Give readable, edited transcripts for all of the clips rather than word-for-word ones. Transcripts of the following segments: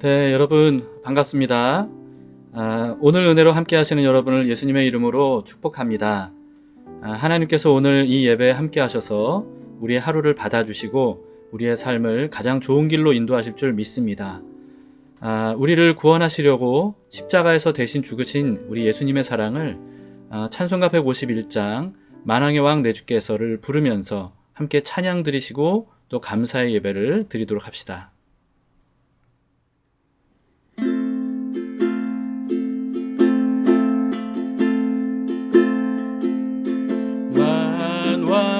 네, 여러분 반갑습니다. 오늘 은혜로 함께 하시는 여러분을 예수님의 이름으로 축복합니다. 하나님께서 오늘 이 예배에 함께 하셔서 우리의 하루를 받아주시고 우리의 삶을 가장 좋은 길로 인도하실 줄 믿습니다. 우리를 구원하시려고 십자가에서 대신 죽으신 우리 예수님의 사랑을 찬송가 151장 만왕의 왕 내 주께서를 부르면서 함께 찬양 드리시고 또 감사의 예배를 드리도록 합시다.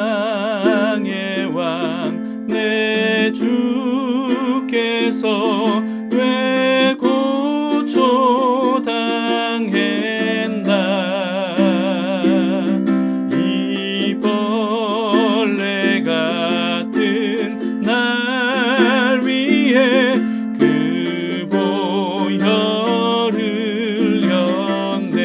만왕의 왕 내 주께서 왜 고초당했나. 이 벌레 같은 날 위해 그 보혈을 흘렸네.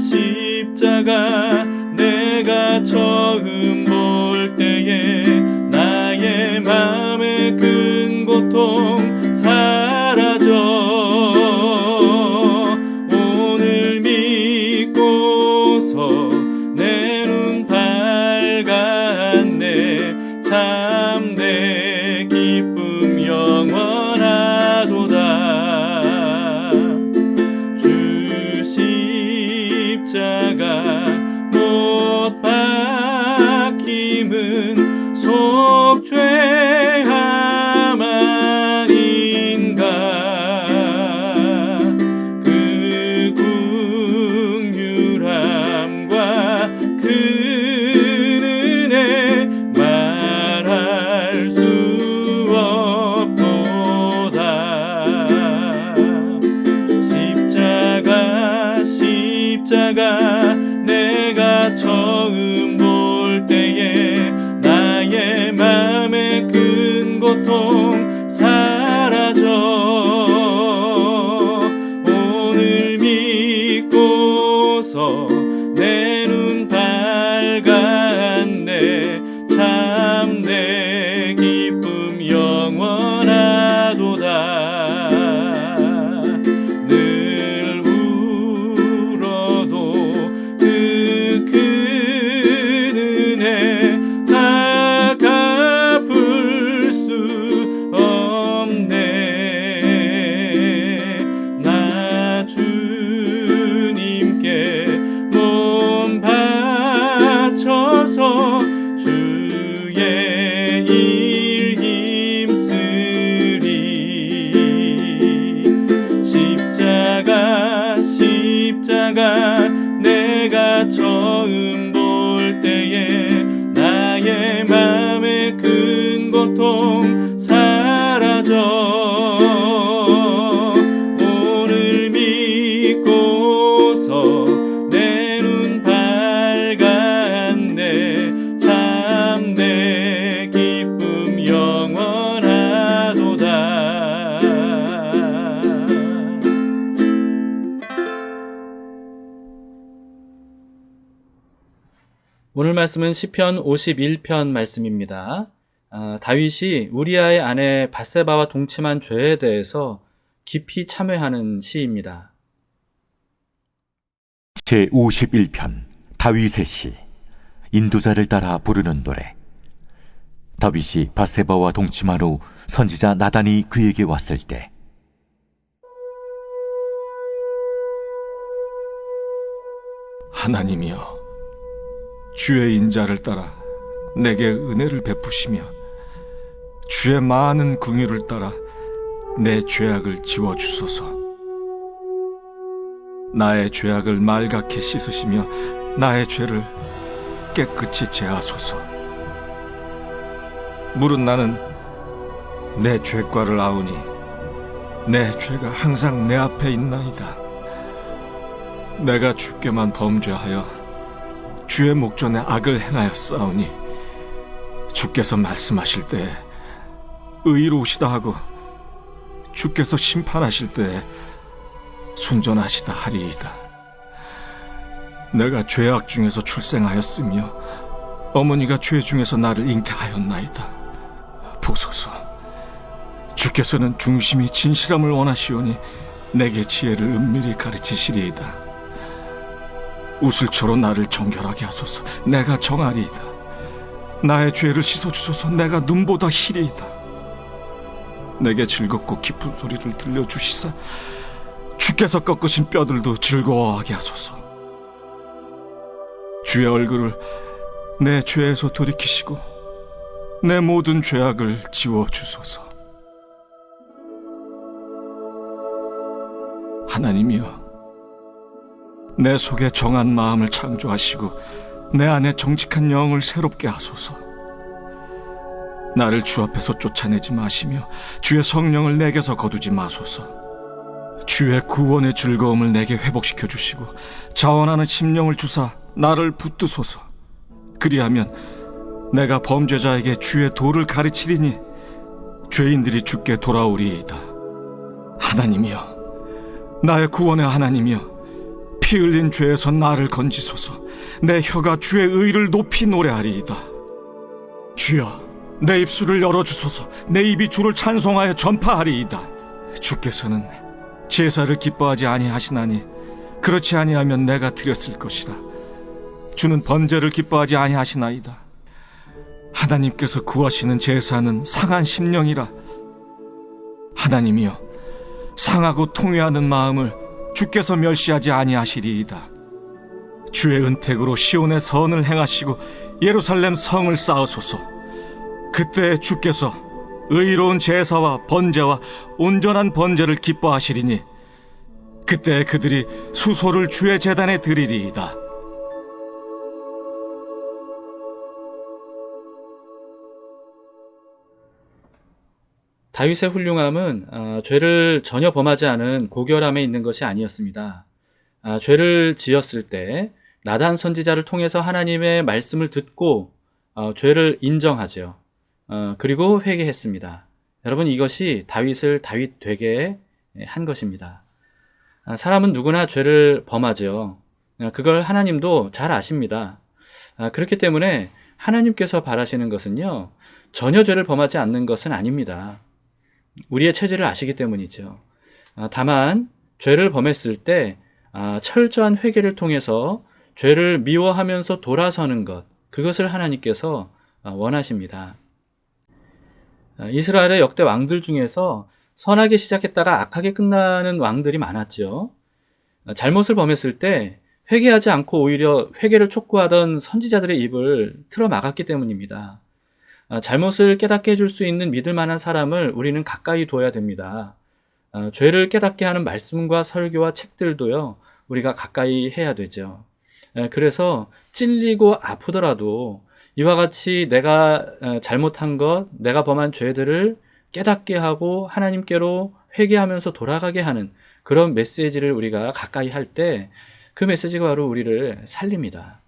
십자가 내가 처음 볼 때에 나의 맘의 큰 고통 사라져. 오늘 믿고서 내 눈 밝았네. 참 내 기쁨 영원하도다. 주 십자가 못 박힘은 속죄함 아닌가. 그 긍휼함과 그 은혜 말할 수 없도다. 십자가 내가 처음 볼 때에 나의 맘의 큰 고통 사라져. 오늘 믿고서 내 눈 밝았네. 참 내 기쁨 영원하도다. 늘 울어도 그 큰 은혜 다 갚을 수 없네. 나 주님께 몸 바쳐서 주의 일 힘쓰리. 십자가 내가 처음 볼 때에 나의 맘의 큰 고통 사라져. 오늘 믿고서 내 눈 밝았네. 참 내 기쁨 영원하도다. 오늘 말씀은 시편 51편 말씀입니다. 다윗이 우리아의 아내 밧세바와 동침한 죄에 대해서 깊이 참회하는 시입니다. 제51편 다윗의 시. 인도자를 따라 부르는 노래. 다윗이 밧세바와 동침한 후 선지자 나단이 그에게 왔을 때, 하나님이여, 주의 인자를 따라 내게 은혜를 베푸시며 주의 많은 긍휼을 따라 내 죄악을 지워주소서. 나의 죄악을 말갛게 씻으시며 나의 죄를 깨끗이 제하소서. 무릇 나는 내 죄과를 아우니 내 죄가 항상 내 앞에 있나이다. 내가 주께만 범죄하여 주의 목전에 악을 행하였사오니 주께서 말씀하실 때에 의로우시다 하고 주께서 심판하실 때에 순전하시다 하리이다. 내가 죄악 중에서 출생하였으며 어머니가 죄 중에서 나를 잉태하였나이다. 보소서. 주께서는 중심이 진실함을 원하시오니 내게 지혜를 은밀히 가르치시리이다. 우슬초로 나를 정결하게 하소서. 내가 정하리이다. 나의 죄를 씻어주소서. 내가 눈보다 희리이다. 내게 즐겁고 깊은 소리를 들려주시사 주께서 꺾으신 뼈들도 즐거워하게 하소서. 주의 얼굴을 내 죄에서 돌이키시고 내 모든 죄악을 지워주소서. 하나님이여, 내 속에 정한 마음을 창조하시고 내 안에 정직한 영을 새롭게 하소서. 나를 주 앞에서 쫓아내지 마시며 주의 성령을 내게서 거두지 마소서. 주의 구원의 즐거움을 내게 회복시켜 주시고 자원하는 심령을 주사 나를 붙드소서. 그리하면 내가 범죄자에게 주의 도를 가르치리니 죄인들이 주께 돌아오리이다. 하나님이여, 나의 구원의 하나님이여, 피 흘린 죄에서 나를 건지소서. 내 혀가 주의 의를 높이 노래하리이다. 주여, 내 입술을 열어주소서. 내 입이 주를 찬송하여 전파하리이다. 주께서는 제사를 기뻐하지 아니하시나니 그렇지 아니하면 내가 드렸을 것이라. 주는 번제를 기뻐하지 아니하시나이다. 하나님께서 구하시는 제사는 상한 심령이라. 하나님이여, 상하고 통회하는 마음을 주께서 멸시하지 아니하시리이다. 주의 은택으로 시온의 선을 행하시고 예루살렘 성을 쌓으소서. 그때 주께서 의로운 제사와 번제와 온전한 번제를 기뻐하시리니 그때 그들이 수소를 주의 제단에 드리리이다. 다윗의 훌륭함은 죄를 전혀 범하지 않은 고결함에 있는 것이 아니었습니다. 죄를 지었을 때 나단 선지자를 통해서 하나님의 말씀을 듣고 죄를 인정하죠. 그리고 회개했습니다. 여러분, 이것이 다윗을 다윗 되게 한 것입니다. 사람은 누구나 죄를 범하죠. 그걸 하나님도 잘 아십니다. 그렇기 때문에 하나님께서 바라시는 것은요, 전혀 죄를 범하지 않는 것은 아닙니다. 우리의 체질을 아시기 때문이죠. 다만 죄를 범했을 때 철저한 회개를 통해서 죄를 미워하면서 돌아서는 것, 그것을 하나님께서 원하십니다. 이스라엘의 역대 왕들 중에서 선하게 시작했다가 악하게 끝나는 왕들이 많았죠. 잘못을 범했을 때 회개하지 않고 오히려 회개를 촉구하던 선지자들의 입을 틀어 막았기 때문입니다. 잘못을 깨닫게 해줄 수 있는 믿을 만한 사람을 우리는 가까이 둬야 됩니다. 죄를 깨닫게 하는 말씀과 설교와 책들도요, 우리가 가까이 해야 되죠. 그래서 찔리고 아프더라도 이와 같이 내가 잘못한 것, 내가 범한 죄들을 깨닫게 하고 하나님께로 회개하면서 돌아가게 하는 그런 메시지를 우리가 가까이 할 때 그 메시지가 바로 우리를 살립니다.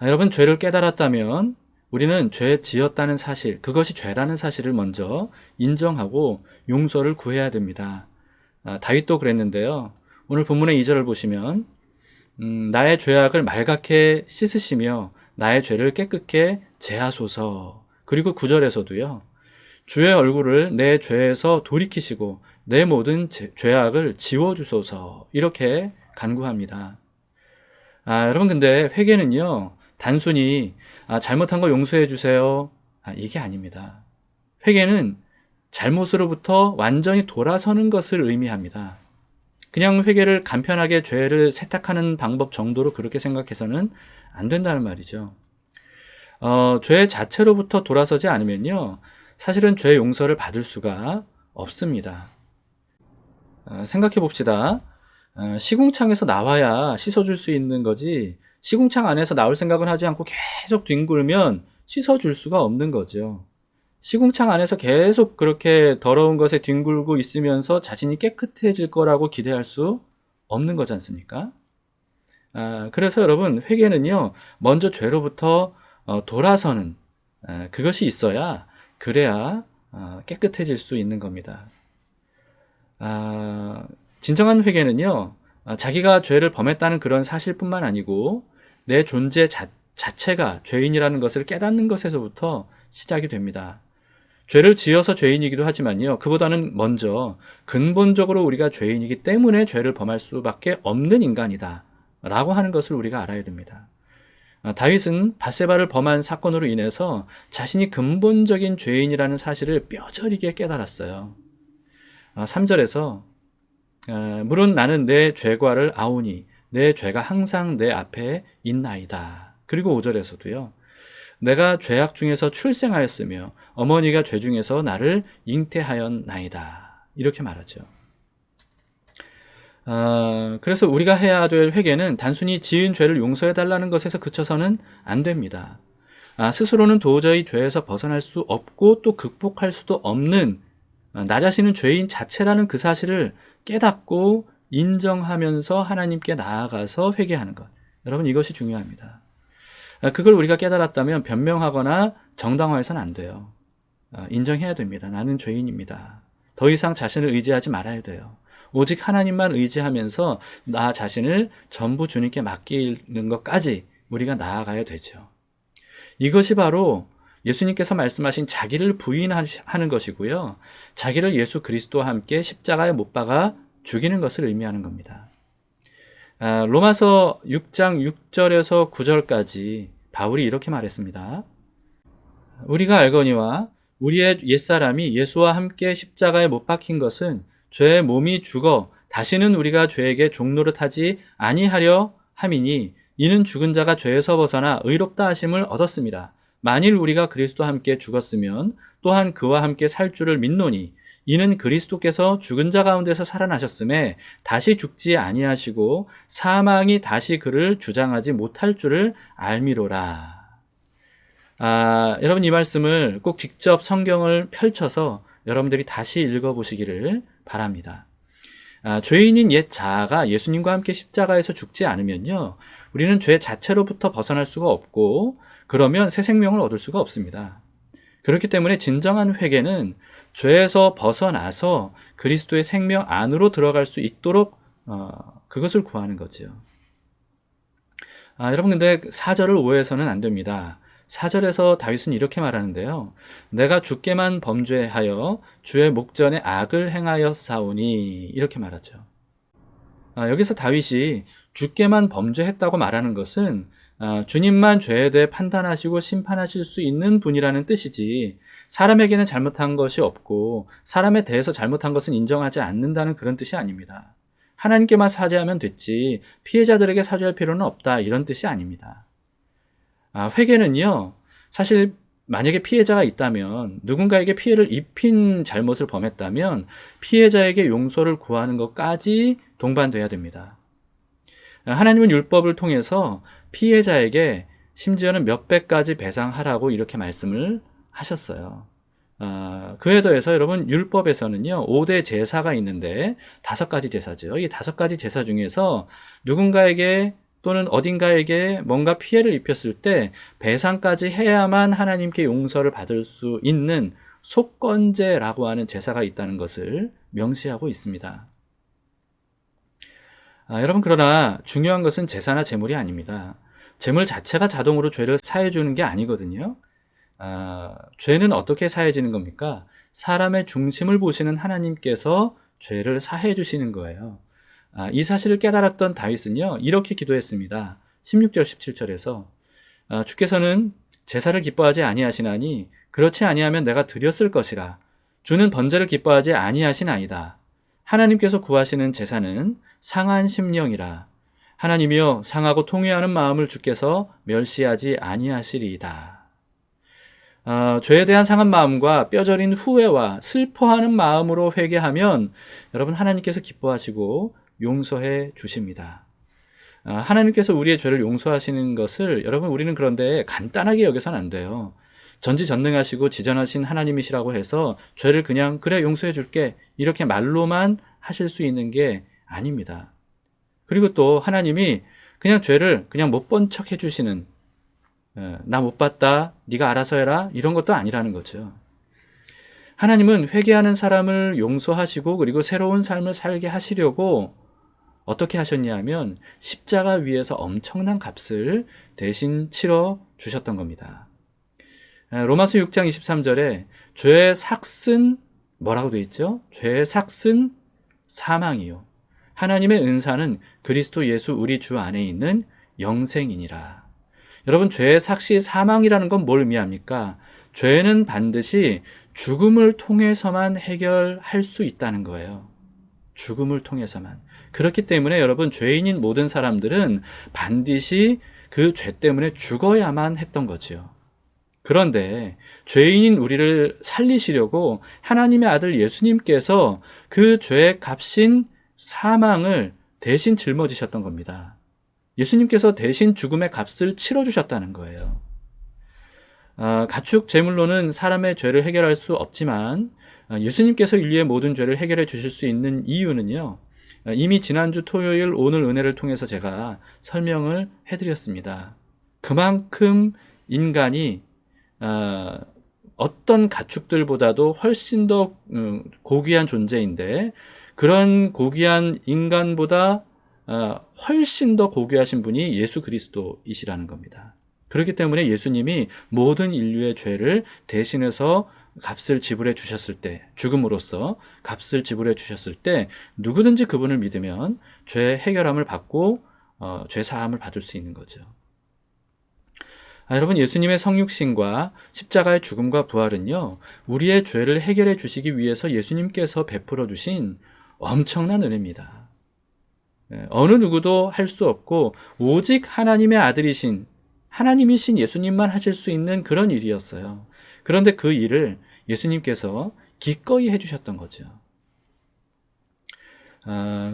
여러분, 죄를 깨달았다면 우리는 죄 지었다는 사실, 그것이 죄라는 사실을 먼저 인정하고 용서를 구해야 됩니다. 다윗도 그랬는데요. 오늘 본문의 2절을 보시면 나의 죄악을 말갛게 씻으시며 나의 죄를 깨끗게 제하소서. 그리고 9절에서도요. 주의 얼굴을 내 죄에서 돌이키시고 내 모든 죄악을 지워주소서. 이렇게 간구합니다. 여러분, 근데 회개는요, 단순히 잘못한 거 용서해 주세요, 이게 아닙니다. 회개는 잘못으로부터 완전히 돌아서는 것을 의미합니다. 그냥 회개를 간편하게 죄를 세탁하는 방법 정도로 그렇게 생각해서는 안 된다는 말이죠. 죄 자체로부터 돌아서지 않으면요, 사실은 죄 용서를 받을 수가 없습니다. 생각해 봅시다. 시궁창에서 나와야 씻어줄 수 있는 거지, 시궁창 안에서 나올 생각은 하지 않고 계속 뒹굴면 씻어줄 수가 없는 거죠. 시궁창 안에서 계속 그렇게 더러운 것에 뒹굴고 있으면서 자신이 깨끗해질 거라고 기대할 수 없는 거지 않습니까? 그래서 여러분, 회개는요, 먼저 죄로부터 돌아서는 그것이 있어야, 그래야 깨끗해질 수 있는 겁니다. 진정한 회개는요, 자기가 죄를 범했다는 그런 사실뿐만 아니고 내 존재 자체가 죄인이라는 것을 깨닫는 것에서부터 시작이 됩니다. 죄를 지어서 죄인이기도 하지만요. 그보다는 먼저 근본적으로 우리가 죄인이기 때문에 죄를 범할 수밖에 없는 인간이다 라고 하는 것을 우리가 알아야 됩니다. 다윗은 밧세바를 범한 사건으로 인해서 자신이 근본적인 죄인이라는 사실을 뼈저리게 깨달았어요. 3절에서 물론 나는 내 죄과를 아오니 내 죄가 항상 내 앞에 있나이다. 그리고 5절에서도요. 내가 죄악 중에서 출생하였으며 어머니가 죄 중에서 나를 잉태하였나이다. 이렇게 말하죠. 그래서 우리가 해야 될 회개는 단순히 지은 죄를 용서해달라는 것에서 그쳐서는 안 됩니다. 스스로는 도저히 죄에서 벗어날 수 없고 또 극복할 수도 없는 나 자신은 죄인 자체라는 그 사실을 깨닫고 인정하면서 하나님께 나아가서 회개하는 것. 여러분 이것이 중요합니다. 그걸 우리가 깨달았다면 변명하거나 정당화해서는 안 돼요. 인정해야 됩니다. 나는 죄인입니다. 더 이상 자신을 의지하지 말아야 돼요. 오직 하나님만 의지하면서 나 자신을 전부 주님께 맡기는 것까지 우리가 나아가야 되죠. 이것이 바로 예수님께서 말씀하신 자기를 부인하는 것이고요. 자기를 예수 그리스도와 함께 십자가에 못 박아 죽이는 것을 의미하는 겁니다. 로마서 6장 6절에서 9절까지 바울이 이렇게 말했습니다. 우리가 알거니와 우리의 옛사람이 예수와 함께 십자가에 못 박힌 것은 죄의 몸이 죽어 다시는 우리가 죄에게 종노릇하지 아니하려 함이니 이는 죽은 자가 죄에서 벗어나 의롭다 하심을 얻었습니다. 만일 우리가 그리스도와 함께 죽었으면 또한 그와 함께 살 줄을 믿노니 이는 그리스도께서 죽은 자 가운데서 살아나셨음에 다시 죽지 아니하시고 사망이 다시 그를 주장하지 못할 줄을 알미로라. 여러분 이 말씀을 꼭 직접 성경을 펼쳐서 여러분들이 다시 읽어보시기를 바랍니다. 죄인인 옛 자아가 예수님과 함께 십자가에서 죽지 않으면요, 우리는 죄 자체로부터 벗어날 수가 없고 그러면 새 생명을 얻을 수가 없습니다. 그렇기 때문에 진정한 회개는 죄에서 벗어나서 그리스도의 생명 안으로 들어갈 수 있도록 그것을 구하는 거죠. 여러분 근데 4절을 오해해서는 안 됩니다. 4절에서 다윗은 이렇게 말하는데요. 내가 주께만 범죄하여 주의 목전에 악을 행하였사오니 이렇게 말하죠. 여기서 다윗이 주께만 범죄했다고 말하는 것은 주님만 죄에 대해 판단하시고 심판하실 수 있는 분이라는 뜻이지 사람에게는 잘못한 것이 없고 사람에 대해서 잘못한 것은 인정하지 않는다는 그런 뜻이 아닙니다. 하나님께만 사죄하면 됐지 피해자들에게 사죄할 필요는 없다 이런 뜻이 아닙니다. 회개는요, 사실 만약에 피해자가 있다면 누군가에게 피해를 입힌 잘못을 범했다면 피해자에게 용서를 구하는 것까지 동반돼야 됩니다. 하나님은 율법을 통해서 피해자에게 심지어는 몇 배까지 배상하라고 이렇게 말씀을 하셨어요. 그에 더해서 여러분 율법에서는요 5대 제사가 있는데 5가지 제사죠. 이 5가지 제사 중에서 누군가에게 또는 어딘가에게 뭔가 피해를 입혔을 때 배상까지 해야만 하나님께 용서를 받을 수 있는 속건제라고 하는 제사가 있다는 것을 명시하고 있습니다. 여러분 그러나 중요한 것은 제사나 제물이 아닙니다. 제물 자체가 자동으로 죄를 사해 주는 게 아니거든요. 죄는 어떻게 사해지는 겁니까? 사람의 중심을 보시는 하나님께서 죄를 사해 주시는 거예요. 이 사실을 깨달았던 다윗은요 이렇게 기도했습니다. 16절 17절에서 주께서는 제사를 기뻐하지 아니하시나니 그렇지 아니하면 내가 드렸을 것이라. 주는 번제를 기뻐하지 아니하시나이다. 하나님께서 구하시는 제사는 상한 심령이라. 하나님이여 상하고 통회하는 마음을 주께서 멸시하지 아니하시리이다. 죄에 대한 상한 마음과 뼈저린 후회와 슬퍼하는 마음으로 회개하면 여러분 하나님께서 기뻐하시고 용서해 주십니다. 하나님께서 우리의 죄를 용서하시는 것을 여러분 우리는 그런데 간단하게 여겨서는 안 돼요. 전지전능하시고 지전하신 하나님이시라고 해서 죄를 그냥 그래 용서해 줄게 이렇게 말로만 하실 수 있는 게 아닙니다. 그리고 또 하나님이 그냥 죄를 그냥 못 본 척 해주시는 나 못 봤다 네가 알아서 해라 이런 것도 아니라는 거죠. 하나님은 회개하는 사람을 용서하시고 그리고 새로운 삶을 살게 하시려고 어떻게 하셨냐 하면 십자가 위에서 엄청난 값을 대신 치러 주셨던 겁니다. 로마서 6장 23절에 죄의 삭은 뭐라고 되어 있죠? 죄의 삭은 사망이요. 하나님의 은사는 그리스도 예수 우리 주 안에 있는 영생이니라. 여러분, 죄의 삭시 사망이라는 건 뭘 의미합니까? 죄는 반드시 죽음을 통해서만 해결할 수 있다는 거예요. 죽음을 통해서만. 그렇기 때문에 여러분, 죄인인 모든 사람들은 반드시 그 죄 때문에 죽어야만 했던 거지요. 그런데 죄인인 우리를 살리시려고 하나님의 아들 예수님께서 그 죄의 값인 사망을 대신 짊어지셨던 겁니다. 예수님께서 대신 죽음의 값을 치러주셨다는 거예요. 가축 제물로는 사람의 죄를 해결할 수 없지만 예수님께서 인류의 모든 죄를 해결해 주실 수 있는 이유는요, 이미 지난주 토요일 오늘 은혜를 통해서 제가 설명을 해드렸습니다. 그만큼 인간이 어떤 가축들보다도 훨씬 더 고귀한 존재인데, 그런 고귀한 인간보다 훨씬 더 고귀하신 분이 예수 그리스도이시라는 겁니다. 그렇기 때문에 예수님이 모든 인류의 죄를 대신해서 값을 지불해 주셨을 때, 죽음으로써 값을 지불해 주셨을 때 누구든지 그분을 믿으면 죄 해결함을 받고 죄 사함을 받을 수 있는 거죠. 여러분, 예수님의 성육신과 십자가의 죽음과 부활은요, 우리의 죄를 해결해 주시기 위해서 예수님께서 베풀어 주신 엄청난 은혜입니다. 어느 누구도 할 수 없고 오직 하나님의 아들이신 하나님이신 예수님만 하실 수 있는 그런 일이었어요. 그런데 그 일을 예수님께서 기꺼이 해주셨던 거죠.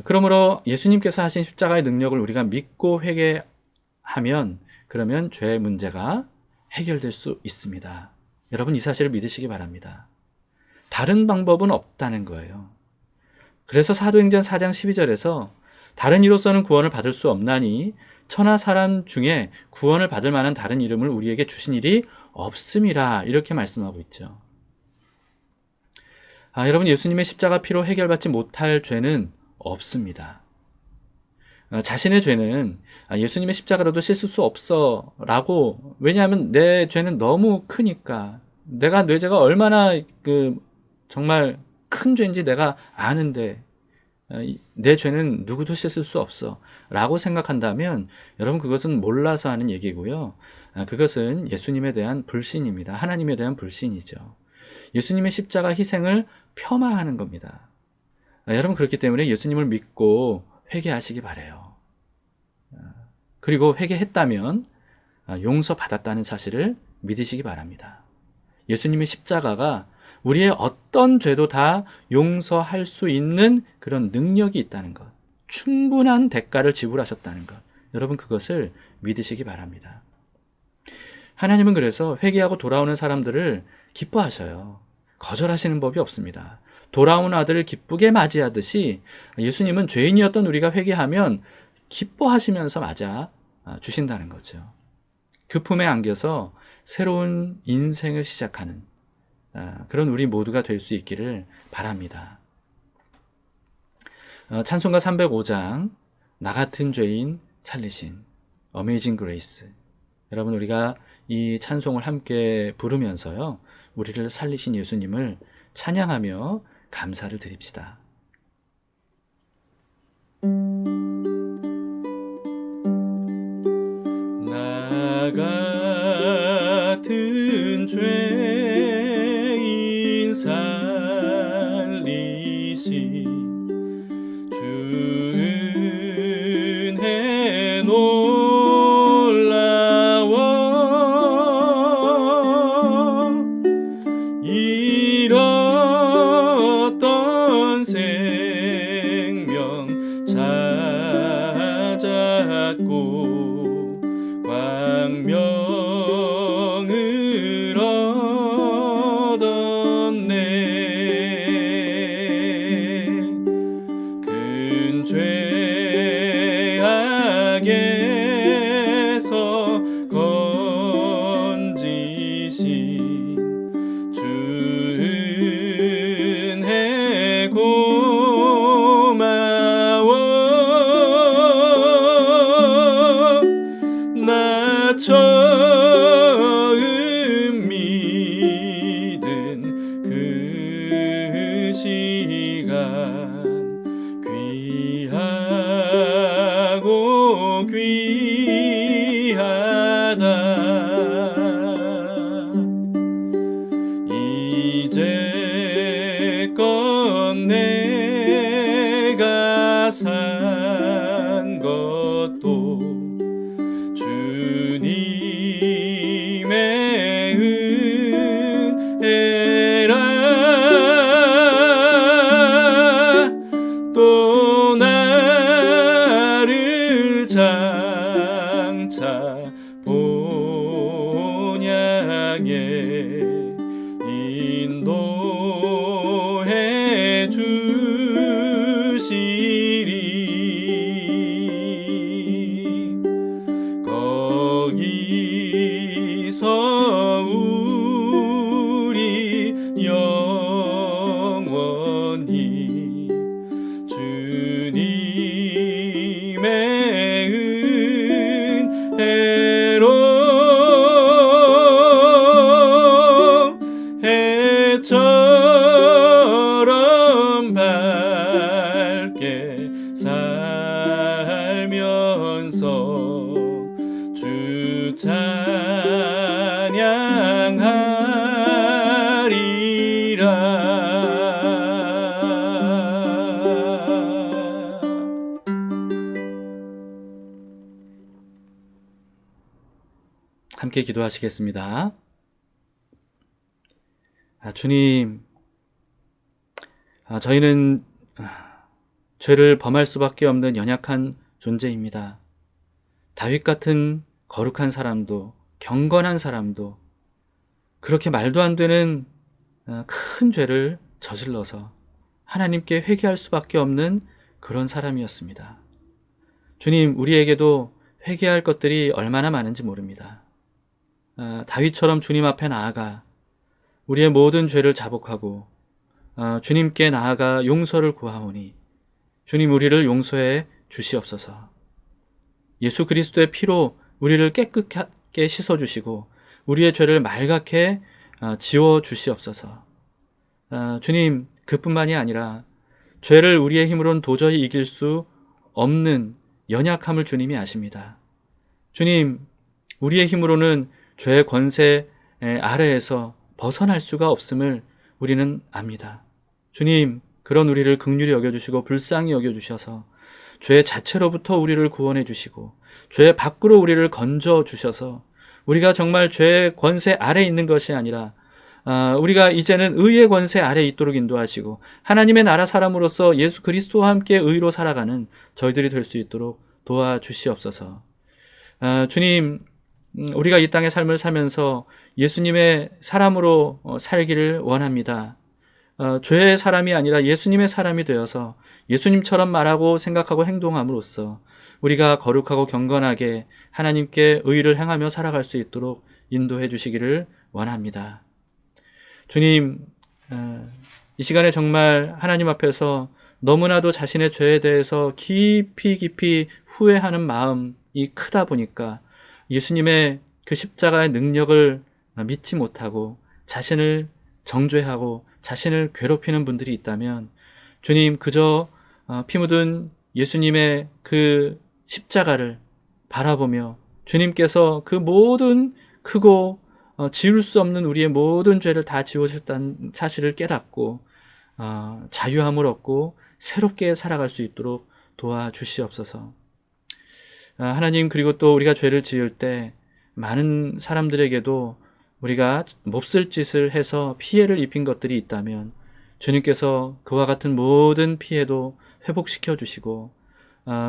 그러므로 예수님께서 하신 십자가의 능력을 우리가 믿고 회개하면, 그러면 죄의 문제가 해결될 수 있습니다. 여러분, 이 사실을 믿으시기 바랍니다. 다른 방법은 없다는 거예요. 그래서 사도행전 4장 12절에서 다른 이로서는 구원을 받을 수 없나니 천하 사람 중에 구원을 받을 만한 다른 이름을 우리에게 주신 일이 없음이라, 이렇게 말씀하고 있죠. 여러분, 예수님의 십자가 피로 해결받지 못할 죄는 없습니다. 자신의 죄는 예수님의 십자가로도 씻을 수 없어 라고, 왜냐하면 내 죄는 너무 크니까, 내 죄가 얼마나 정말 큰 죄인지 내가 아는데 내 죄는 누구도 씻을 수 없어 라고 생각한다면, 여러분, 그것은 몰라서 하는 얘기고요. 그것은 예수님에 대한 불신입니다. 하나님에 대한 불신이죠. 예수님의 십자가 희생을 폄하하는 겁니다. 여러분, 그렇기 때문에 예수님을 믿고 회개하시기 바라요. 그리고 회개했다면 용서받았다는 사실을 믿으시기 바랍니다. 예수님의 십자가가 우리의 어떤 죄도 다 용서할 수 있는 그런 능력이 있다는 것, 충분한 대가를 지불하셨다는 것, 여러분, 그것을 믿으시기 바랍니다. 하나님은 그래서 회개하고 돌아오는 사람들을 기뻐하셔요. 거절하시는 법이 없습니다. 돌아온 아들을 기쁘게 맞이하듯이 예수님은 죄인이었던 우리가 회개하면 기뻐하시면서 맞아 주신다는 거죠. 그 품에 안겨서 새로운 인생을 시작하는 그런 우리 모두가 될 수 있기를 바랍니다. 찬송가 305장, 나 같은 죄인 살리신 어메이징 그레이스. 여러분, 우리가 이 찬송을 함께 부르면서요, 우리를 살리신 예수님을 찬양하며 감사를 드립시다. 나 같은 죄인 살리신 주 은혜 놀라워 잃었던 생명 찾았고 광명을 얻었네. 큰 죄악에서 건지신 주 은혜 고마워. 나 처음 인도해 주시리. 거기서 우리 영원히 주님의 은혜로 해처럼 밝게 살면서 주 찬양하리라. 함께 기도하시겠습니다. 주님, 저희는 죄를 범할 수밖에 없는 연약한 존재입니다. 다윗 같은 거룩한 사람도, 경건한 사람도 그렇게 말도 안 되는 큰 죄를 저질러서 하나님께 회개할 수밖에 없는 그런 사람이었습니다. 주님, 우리에게도 회개할 것들이 얼마나 많은지 모릅니다. 다윗처럼 주님 앞에 나아가 우리의 모든 죄를 자복하고 주님께 나아가 용서를 구하오니 주님, 우리를 용서해 주시옵소서. 예수 그리스도의 피로 우리를 깨끗하게 씻어주시고 우리의 죄를 말갛게 지워주시옵소서. 주님, 그뿐만이 아니라 죄를 우리의 힘으로는 도저히 이길 수 없는 연약함을 주님이 아십니다. 주님, 우리의 힘으로는 죄의 권세 아래에서 벗어날 수가 없음을 우리는 압니다. 주님, 그런 우리를 긍휼히 여겨주시고 불쌍히 여겨주셔서 죄 자체로부터 우리를 구원해 주시고 죄 밖으로 우리를 건져 주셔서 우리가 정말 죄의 권세 아래 있는 것이 아니라 우리가 이제는 의의 권세 아래 있도록 인도하시고 하나님의 나라 사람으로서 예수 그리스도와 함께 의로 살아가는 저희들이 될 수 있도록 도와주시옵소서. 주님, 우리가 이 땅의 삶을 살면서 예수님의 사람으로 살기를 원합니다. 죄의 사람이 아니라 예수님의 사람이 되어서 예수님처럼 말하고 생각하고 행동함으로써 우리가 거룩하고 경건하게 하나님께 의를 행하며 살아갈 수 있도록 인도해 주시기를 원합니다. 주님, 이 시간에 정말 하나님 앞에서 너무나도 자신의 죄에 대해서 깊이 후회하는 마음이 크다 보니까 예수님의 그 십자가의 능력을 믿지 못하고 자신을 정죄하고 자신을 괴롭히는 분들이 있다면 주님, 그저 피 묻은 예수님의 그 십자가를 바라보며 주님께서 그 모든 크고 지울 수 없는 우리의 모든 죄를 다 지워주셨다는 사실을 깨닫고 자유함을 얻고 새롭게 살아갈 수 있도록 도와주시옵소서. 하나님, 그리고 또 우리가 죄를 지을 때 많은 사람들에게도 우리가 몹쓸 짓을 해서 피해를 입힌 것들이 있다면 주님께서 그와 같은 모든 피해도 회복시켜 주시고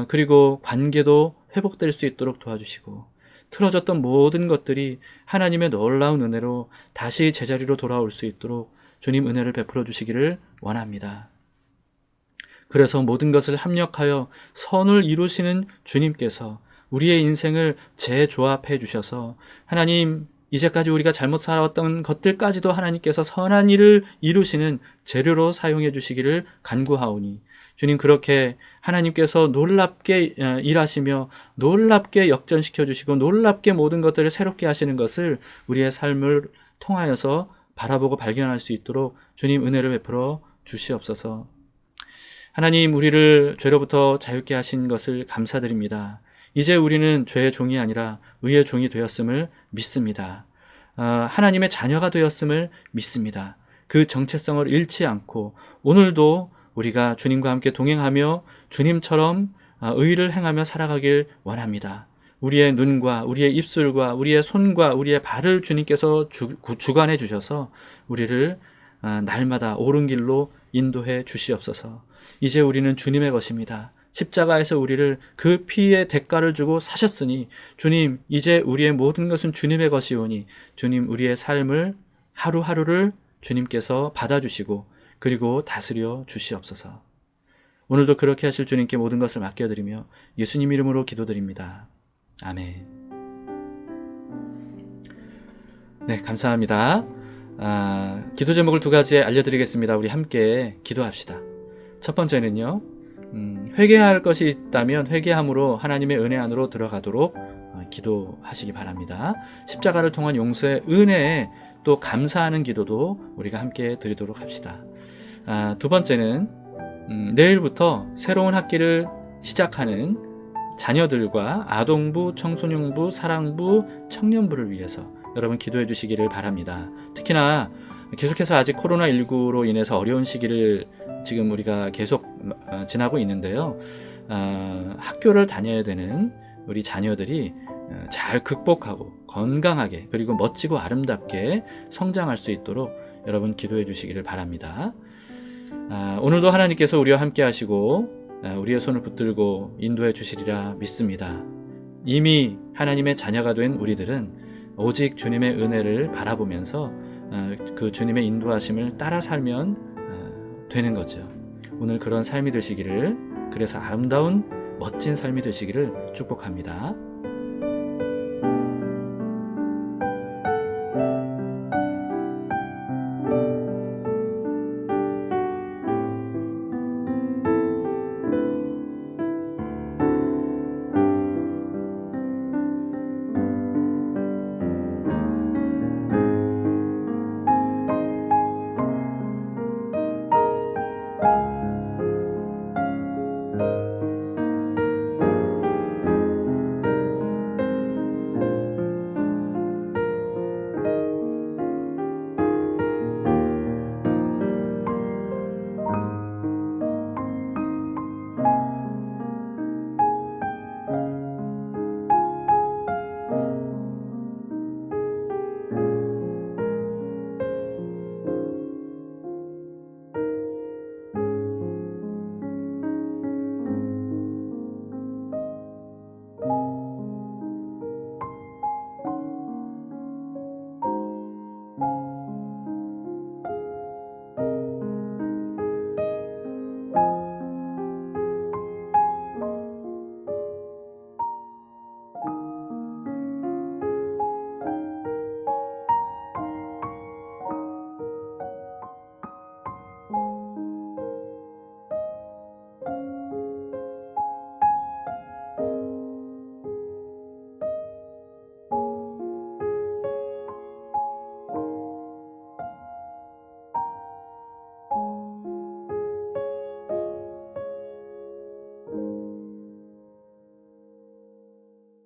그리고 관계도 회복될 수 있도록 도와주시고 틀어졌던 모든 것들이 하나님의 놀라운 은혜로 다시 제자리로 돌아올 수 있도록 주님 은혜를 베풀어 주시기를 원합니다. 그래서 모든 것을 합력하여 선을 이루시는 주님께서 우리의 인생을 재조합해 주셔서 하나님, 이제까지 우리가 잘못 살아왔던 것들까지도 하나님께서 선한 일을 이루시는 재료로 사용해 주시기를 간구하오니 주님, 그렇게 하나님께서 놀랍게 일하시며 놀랍게 역전시켜 주시고 놀랍게 모든 것들을 새롭게 하시는 것을 우리의 삶을 통하여서 바라보고 발견할 수 있도록 주님 은혜를 베풀어 주시옵소서. 하나님, 우리를 죄로부터 자유케 하신 것을 감사드립니다. 이제 우리는 죄의 종이 아니라 의의 종이 되었음을 믿습니다. 하나님의 자녀가 되었음을 믿습니다. 그 정체성을 잃지 않고 오늘도 우리가 주님과 함께 동행하며 주님처럼 의를 행하며 살아가길 원합니다. 우리의 눈과 우리의 입술과 우리의 손과 우리의 발을 주님께서 주관해 주셔서 우리를 날마다 옳은 길로 인도해 주시옵소서. 이제 우리는 주님의 것입니다. 십자가에서 우리를 그 피의 대가를 주고 사셨으니 주님, 이제 우리의 모든 것은 주님의 것이오니 주님, 우리의 삶을 하루하루를 주님께서 받아주시고 그리고 다스려 주시옵소서. 오늘도 그렇게 하실 주님께 모든 것을 맡겨드리며 예수님 이름으로 기도드립니다. 아멘. 네, 감사합니다. 기도 제목을 두 가지 알려드리겠습니다. 우리 함께 기도합시다. 첫 번째는요, 회개할 것이 있다면 회개함으로 하나님의 은혜 안으로 들어가도록 기도하시기 바랍니다. 십자가를 통한 용서의 은혜에 또 감사하는 기도도 우리가 함께 드리도록 합시다. 두 번째는 내일부터 새로운 학기를 시작하는 자녀들과 아동부, 청소년부, 사랑부, 청년부를 위해서 여러분 기도해 주시기를 바랍니다. 특히나 계속해서 아직 코로나19로 인해서 어려운 시기를 지금 우리가 계속 지나고 있는데요. 학교를 다녀야 되는 우리 자녀들이 잘 극복하고 건강하게 그리고 멋지고 아름답게 성장할 수 있도록 여러분 기도해 주시기를 바랍니다. 오늘도 하나님께서 우리와 함께 하시고 우리의 손을 붙들고 인도해 주시리라 믿습니다. 이미 하나님의 자녀가 된 우리들은 오직 주님의 은혜를 바라보면서 그 주님의 인도하심을 따라 살면 되는 거죠. 오늘 그런 삶이 되시기를, 그래서 아름다운 멋진 삶이 되시기를 축복합니다.